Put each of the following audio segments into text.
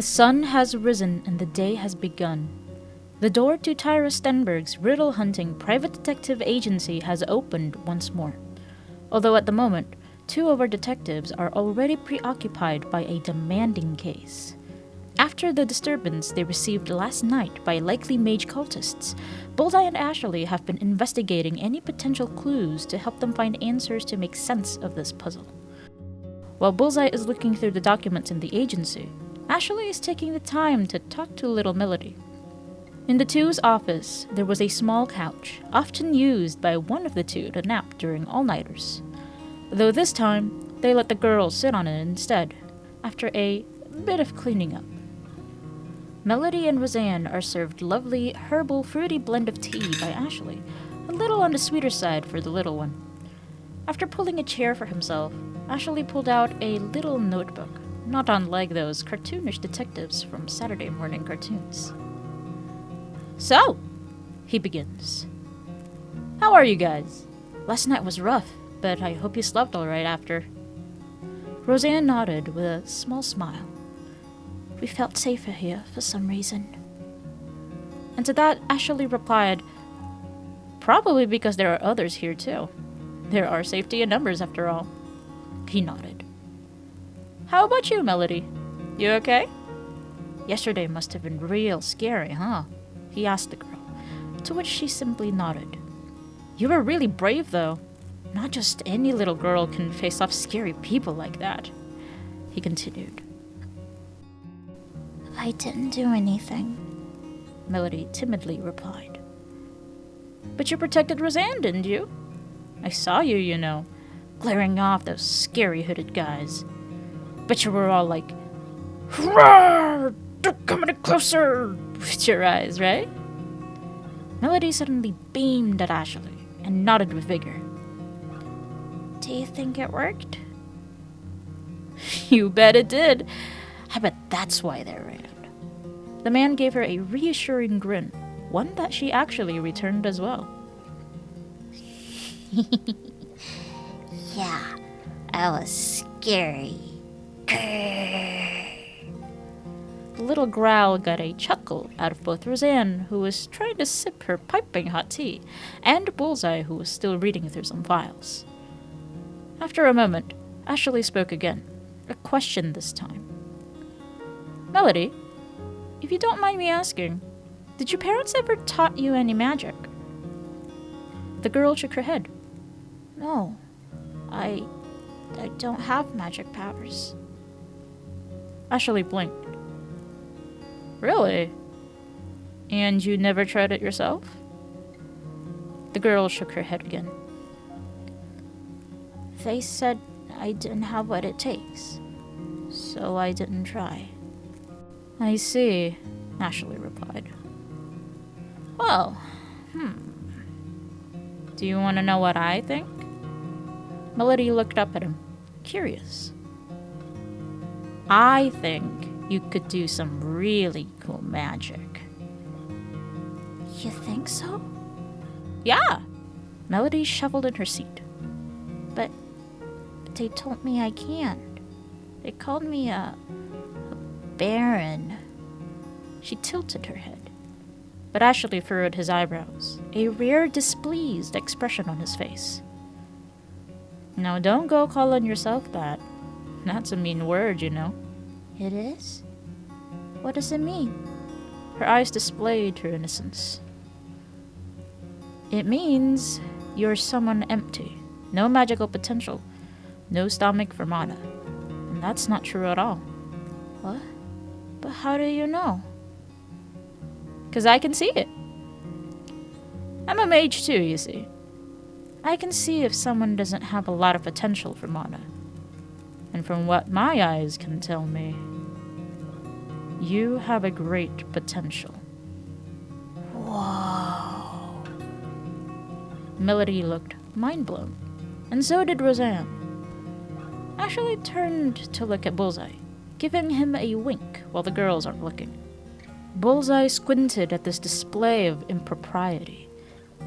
The sun has risen and the day has begun. The door to Tyra Stenberg's riddle-hunting private detective agency has opened once more. Although at the moment, 2 of our detectives are already preoccupied by a demanding case. After the disturbance they received last night by likely mage cultists, Bullseye and Ashley have been investigating any potential clues to help them find answers to make sense of this puzzle. While Bullseye is looking through the documents in the agency, Ashley is taking the time to talk to little Melody. In the two's office, there was a small couch, often used by one of the two to nap during all-nighters. Though this time, they let the girls sit on it instead, after a bit of cleaning up. Melody and Roseanne are served lovely, herbal, fruity blend of tea by Ashley, a little on the sweeter side for the little one. After pulling a chair for himself, Ashley pulled out a little notebook, not unlike those cartoonish detectives from Saturday morning cartoons. "So," he begins. "How are you guys? Last night was rough, but I hope you slept all right after." Roseanne nodded with a small smile. "We felt safer here for some reason." And to that, Ashley replied, "Probably because there are others here too. There are safety in numbers after all." He nodded. "How about you, Melody? You okay?" "Yesterday must have been real scary, huh?" he asked the girl, to which she simply nodded. "You were really brave, though. Not just any little girl can face off scary people like that," he continued. "I didn't do anything," Melody timidly replied. "But you protected Roseanne, didn't you? I saw you, you know, glaring off those scary hooded guys. Bet you were all like, 'Roar! Don't come any closer!' with your eyes, right?" Melody suddenly beamed at Ashley and nodded with vigor. "Do you think it worked?" "You bet it did. I bet that's why they ran." The man gave her a reassuring grin, one that she actually returned as well. "Yeah, I was scary." The little growl got a chuckle out of both Roseanne, who was trying to sip her piping hot tea, and Bullseye, who was still reading through some files. After a moment, Ashley spoke again, a question this time. "Melody, if you don't mind me asking, did your parents ever taught you any magic?" The girl shook her head. "No, I don't have magic powers." Ashley blinked. "Really? And you never tried it yourself?" The girl shook her head again. "They said I didn't have what it takes, so I didn't try." "I see," Ashley replied. "Well, do you want to know what I think?" Melody looked up at him, curious. "I think you could do some really cool magic." "You think so?" "Yeah." Melody shuffled in her seat. But they told me I can't. They called me a baron." She tilted her head, but Ashley furrowed his eyebrows, a rare displeased expression on his face. "Now don't go calling yourself that. That's a mean word, you know." "It is? What does it mean?" Her eyes displayed her innocence. "It means you're someone empty, no magical potential, no stomach for mana. And that's not true at all." "What? But how do you know?" "'Cause I can see it. I'm a mage too, you see. I can see if someone doesn't have a lot of potential for mana. And from what my eyes can tell me, you have a great potential." "Whoa." Melody looked mind-blown, and so did Roseanne. Ashley turned to look at Bullseye, giving him a wink while the girls aren't looking. Bullseye squinted at this display of impropriety,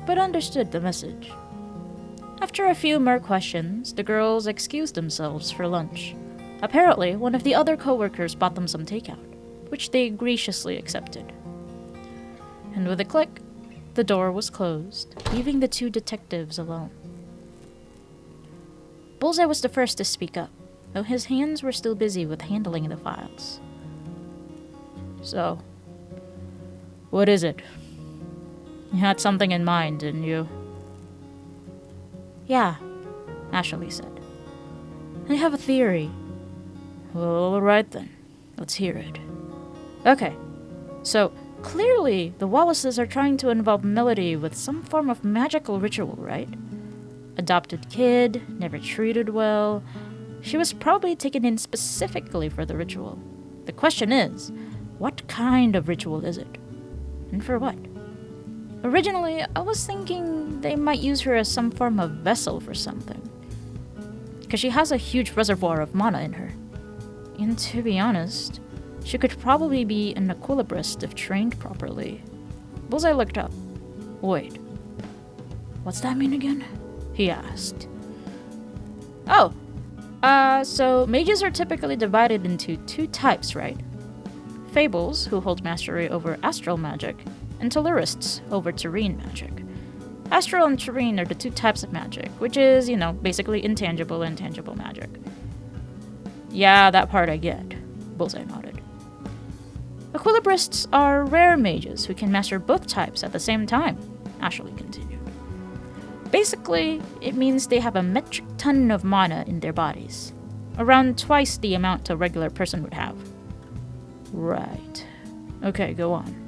but understood the message. After a few more questions, the girls excused themselves for lunch. Apparently, one of the other co-workers bought them some takeout, which they graciously accepted. And with a click, the door was closed, leaving the two detectives alone. Bullseye was the first to speak up, though his hands were still busy with handling the files. So, what is it? You had something in mind, didn't you? Yeah, Ashley said. I have a theory. Well, alright then. Let's hear it. Okay, so clearly the Wallaces are trying to involve Melody with some form of magical ritual, right? Adopted kid, never treated well. She was probably taken in specifically for the ritual. The question is, what kind of ritual is it? And for what? Originally, I was thinking they might use her as some form of vessel for something. Because she has a huge reservoir of mana in her. And to be honest, she could probably be an equilibrist if trained properly. Bullseye looked up. Wait. What's that mean again? He asked. Oh. So mages are typically divided into two types, right? Fables, who hold mastery over astral magic, and Tellurists over terrene magic. Astral and terrene are the two types of magic, which is, basically intangible and tangible magic. Yeah, that part I get, Bullseye nodded. Equilibrists are rare mages who can master both types at the same time, Ashley continued. Basically, it means they have a metric ton of mana in their bodies, around twice the amount a regular person would have. Right. Okay, go on.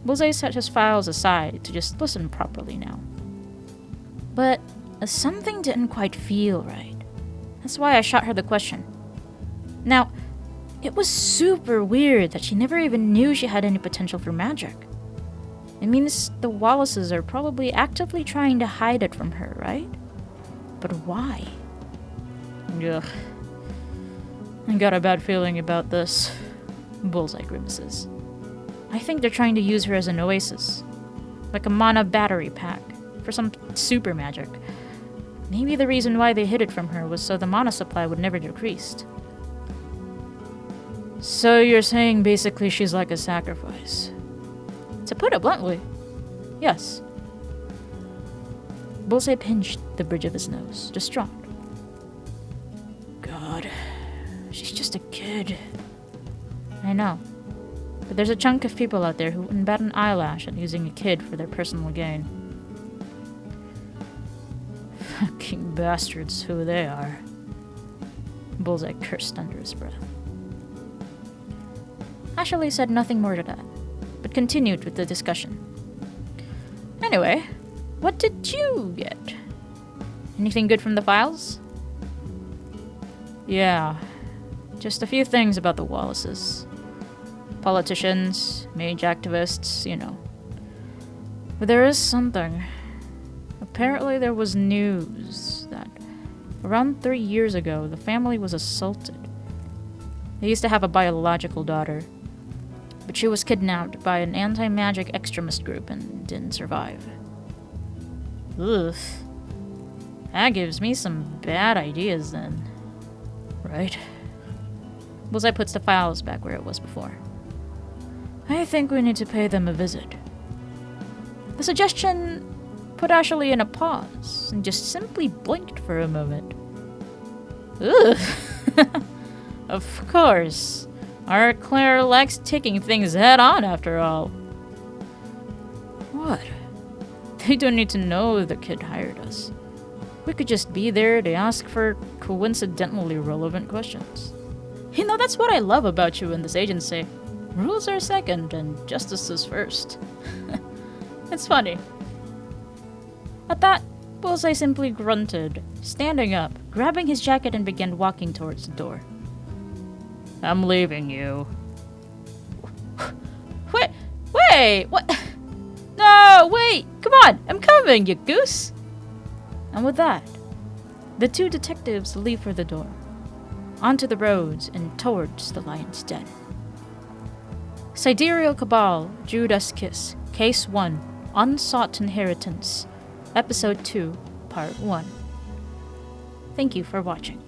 Bullseye set his files aside to just listen properly now. But something didn't quite feel right. That's why I shot her the question. Now, it was super weird that she never even knew she had any potential for magic. It means the Wallaces are probably actively trying to hide it from her, right? But why? Ugh. I got a bad feeling about this. Bullseye grimaces. I think they're trying to use her as an oasis. Like a mana battery pack. For some super magic. Maybe the reason why they hid it from her was so the mana supply would never decrease. So you're saying basically she's like a sacrifice? To put it bluntly, yes. Bullseye pinched the bridge of his nose, distraught. God, she's just a kid. I know. But there's a chunk of people out there who wouldn't bat an eyelash at using a kid for their personal gain. Fucking bastards who they are. Bullseye cursed under his breath. Ashley said nothing more to that, but continued with the discussion. Anyway, what did you get? Anything good from the files? Yeah, just a few things about the Wallaces. Politicians, mage activists, But there is something. Apparently there was news that around 3 years ago, the family was assaulted. They used to have a biological daughter, but she was kidnapped by an anti-magic extremist group and didn't survive. Ugh. That gives me some bad ideas then. Right? Bullseye puts the files back where it was before. I think we need to pay them a visit. The suggestion put Ashley in a pause and just simply blinked for a moment. Ugh. Of course. Our Claire likes taking things head on after all. What? They don't need to know the kid hired us. We could just be there to ask for coincidentally relevant questions. That's what I love about you in this agency. Rules are second and justice is first. It's funny. At that, Bullseye simply grunted, standing up, grabbing his jacket and began walking towards the door. I'm leaving you. Wait, what? No, wait, come on, I'm coming, you goose. And with that, the two detectives leave for the door, onto the roads and towards the lion's den. Sidereal Cabal, Judas Kiss, Case 1, Unsought Inheritance, Episode 2, Part 1. Thank you for watching.